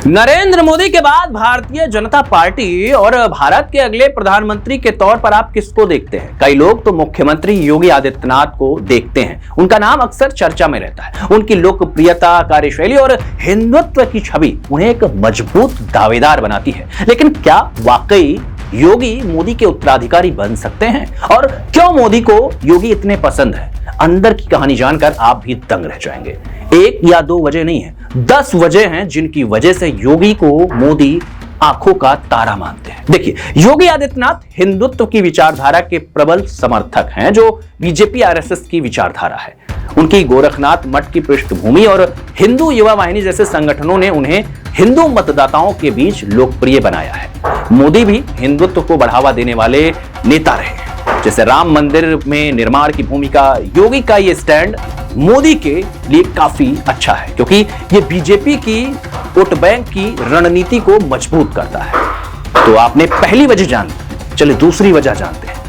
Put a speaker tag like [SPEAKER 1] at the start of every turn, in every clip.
[SPEAKER 1] नरेंद्र मोदी के बाद भारतीय जनता पार्टी और भारत के अगले प्रधानमंत्री के तौर पर आप किसको देखते हैं? कई लोग तो मुख्यमंत्री योगी आदित्यनाथ को देखते हैं। उनका नाम अक्सर चर्चा में रहता है। उनकी लोकप्रियता, कार्यशैली और हिंदुत्व की छवि उन्हें एक मजबूत दावेदार बनाती है। लेकिन क्या वाकई योगी मोदी के उत्तराधिकारी बन सकते हैं? और क्यों मोदी को योगी इतने पसंद है? अंदर की कहानी जानकर आप भी दंग रह जाएंगे। एक या दो वजह नहीं है, 10 वजह हैं जिनकी वजह से योगी को मोदी आंखों का तारा मानते हैं। देखिए, योगी आदित्यनाथ हिंदुत्व की विचारधारा के प्रबल समर्थक हैं, जो बीजेपी आरएसएस की विचारधारा है। उनकी गोरखनाथ मठ की पृष्ठभूमि और हिंदू युवा वाहिनी जैसे संगठनों ने उन्हें हिंदू मतदाताओं के बीच लोकप्रिय बनाया है। मोदी भी हिंदुत्व को बढ़ावा देने वाले नेता रहे हैं। जैसे राम मंदिर में निर्माण की भूमिका, योगी का ये स्टैंड मोदी के लिए काफी अच्छा है, क्योंकि ये बीजेपी की वोट बैंक की रणनीति को मजबूत करता है। तो आपने पहली वजह जान ली, चलिए दूसरी वजह जानते हैं।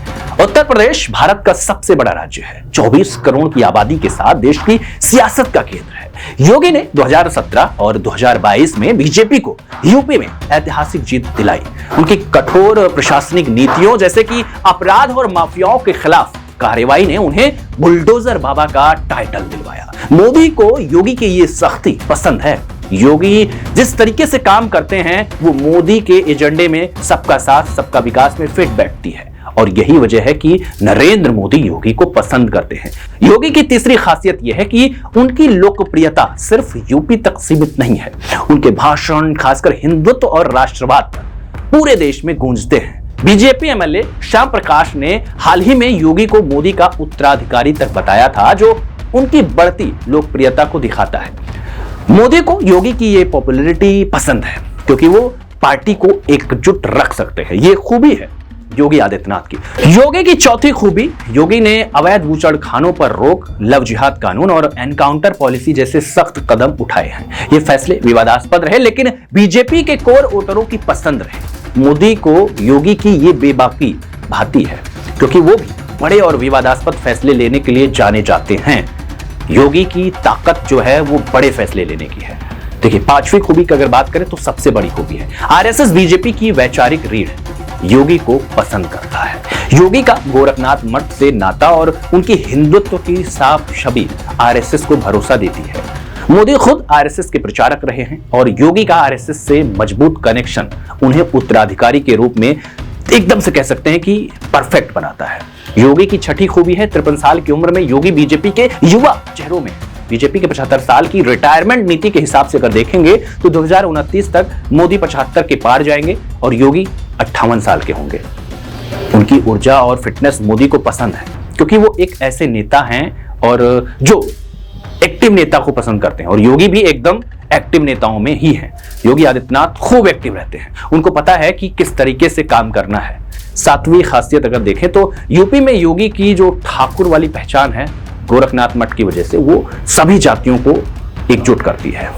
[SPEAKER 1] उत्तर प्रदेश भारत का सबसे बड़ा राज्य है। 24 करोड़ की आबादी के साथ देश की सियासत का केंद्र है। योगी ने 2017 और 2022 में बीजेपी को यूपी में ऐतिहासिक जीत दिलाई। उनकी कठोर प्रशासनिक नीतियों, जैसे कि अपराध और माफियाओं के खिलाफ कार्रवाई, ने उन्हें बुलडोजर बाबा का टाइटल दिलवाया। मोदी को योगी की ये सख्ती पसंद है। योगी जिस तरीके से काम करते हैं वो मोदी के एजेंडे में सबका साथ सबका विकास में फिट बैठती है, और यही वजह है कि नरेंद्र मोदी योगी को पसंद करते हैं। योगी की तीसरी खासियत यह है कि उनकी लोकप्रियता सिर्फ यूपी तक सीमित नहीं है। उनके भाषण खासकर हिंदुत्व और राष्ट्रवाद पर पूरे देश में गूंजते हैं। बीजेपी एमएलए श्याम प्रकाश ने हाल ही में योगी को मोदी का उत्तराधिकारी तक बताया था, जो उनकी बढ़ती लोकप्रियता को दिखाता है। मोदी को योगी की ये पॉपुलैरिटी पसंद है क्योंकि वो पार्टी को एकजुट रख सकते हैं। ये खूबी है योगी आदित्यनाथ की। योगी की चौथी खूबी, योगी ने अवैध बूचड़खानों पर रोक, लव जिहाद कानून और एनकाउंटर पॉलिसी जैसे सख्त कदम उठाए हैं। ये फैसले विवादास्पद रहे, लेकिन बीजेपी के कोर वोटरों की पसंद रहे। मोदी को योगी की ये बेबाकी भाती है, क्योंकि वो भी बड़े और विवादास्पद फैसले लेने के लिए जाने जाते हैं। योगी की ताकत जो है वो बड़े फैसले लेने की है। देखिए, पांचवी खूबी की अगर बात करें तो सबसे बड़ी खूबी है आरएसएस बीजेपी की वैचारिक रीढ़ योगी को पसंद करता है। योगी का गोरखनाथ मठ से नाता और उनकी हिंदुत्व की साफ छवि आरएसएस को भरोसा देती है। मोदी खुद आरएसएस के प्रचारक रहे हैं और योगी का आरएसएस से मजबूत कनेक्शन उन्हें उत्तराधिकारी के रूप में एकदम से कह सकते हैं कि परफेक्ट बनाता है। योगी की छठी खूबी है 53 साल की उम्र में योगी बीजेपी के युवा चेहरों में। बीजेपी के 75 साल की रिटायरमेंट नीति के हिसाब से अगर देखेंगे तो 2029 तक मोदी 75 के पार जाएंगे और योगी 58 साल के होंगे। उनकी ऊर्जा और फिटनेस मोदी को पसंद है, क्योंकि वो एक ऐसे नेता हैं और जो एक्टिव नेता को पसंद करते हैं, और योगी भी एकदम एक्टिव नेताओं में ही हैं। योगी आदित्यनाथ खूब एक्टिव रहते हैं। उनको पता है कि किस तरीके से काम करना है। सातवीं खासियत अगर देखें तो यूपी में योगी की जो ठाकुर वाली पहचान है गोरखनाथ मठ की वजह से, वो सभी जातियों को एकजुट करती है।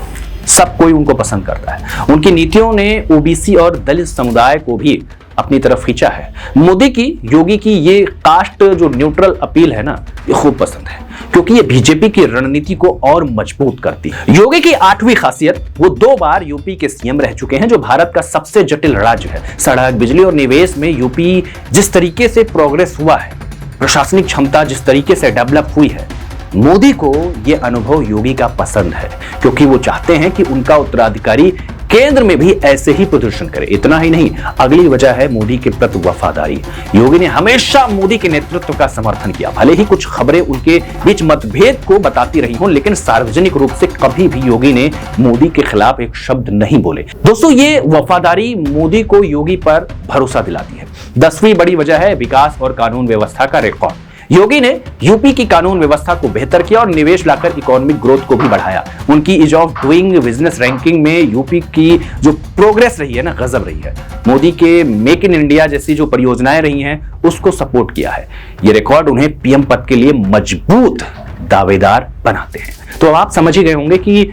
[SPEAKER 1] सब कोई उनको पसंद करता है। उनकी नीतियों ने ओबीसी और दलित समुदाय को भी अपनी तरफ खींचा है। मोदी की योगी की ये कास्ट जो न्यूट्रल अपील है ना, ये खूब पसंद है, क्योंकि ये बीजेपी की रणनीति को और मजबूत करती है। योगी की 8वीं खासियत, वो 2 बार यूपी के सीएम रह चुके हैं, जो भारत का सबसे जटिल राज्य है। सड़क, बिजली और निवेश में यूपी जिस तरीके से प्रोग्रेस हुआ है, प्रशासनिक क्षमता जिस तरीके से डेवलप हुई है, मोदी को यह अनुभव योगी का पसंद है, क्योंकि वो चाहते हैं कि उनका उत्तराधिकारी केंद्र में भी ऐसे ही प्रदर्शन करे। इतना ही नहीं, अगली वजह है मोदी के प्रति वफादारी। योगी ने हमेशा मोदी के नेतृत्व का समर्थन किया। भले ही कुछ खबरें उनके बीच मतभेद को बताती रही हों, लेकिन सार्वजनिक रूप से कभी भी योगी ने मोदी के खिलाफ एक शब्द नहीं बोले। दोस्तों, ये वफादारी मोदी को योगी पर भरोसा दिलाती है। 10वीं बड़ी वजह है विकास और कानून व्यवस्था का रिकॉर्ड। योगी ने यूपी की कानून व्यवस्था को बेहतर किया और निवेश लाकर इकोनॉमिक ग्रोथ को भी बढ़ाया। उनकी ease of doing business ranking में यूपी की जो प्रोग्रेस रही है ना, गजब रही है। मोदी के मेक इन इंडिया जैसी जो परियोजनाएं रही हैं, उसको सपोर्ट किया है। ये रिकॉर्ड उन्हें पीएम पद के लिए मजबूत दावेदार बनाते हैं। तो आप समझ ही गए होंगे कि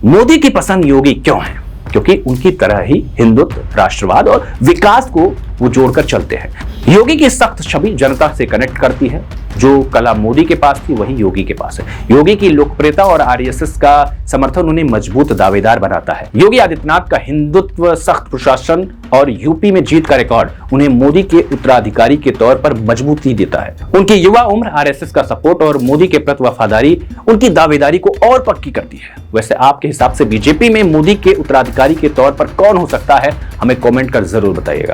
[SPEAKER 1] मोदी की पसंद योगी क्यों है, क्योंकि उनकी तरह ही हिंदुत्व, राष्ट्रवाद और विकास को वो जोड़कर चलते हैं। योगी की सख्त छवि जनता से कनेक्ट करती है। जो कला मोदी के पास थी वही योगी के पास है। योगी की लोकप्रियता और आरएसएस का समर्थन उन्हें मजबूत दावेदार बनाता है। योगी आदित्यनाथ का हिंदुत्व, सख्त प्रशासन और यूपी में जीत का रिकॉर्ड उन्हें मोदी के उत्तराधिकारी के तौर पर मजबूती देता है। उनकी युवा उम्र, आरएसएस का सपोर्ट और मोदी के प्रति वफादारी उनकी दावेदारी को और पक्की करती है। वैसे आपके हिसाब से बीजेपी में मोदी के उत्तराधिकारी के तौर पर कौन हो सकता है? हमें कमेंट कर जरूर बताइएगा।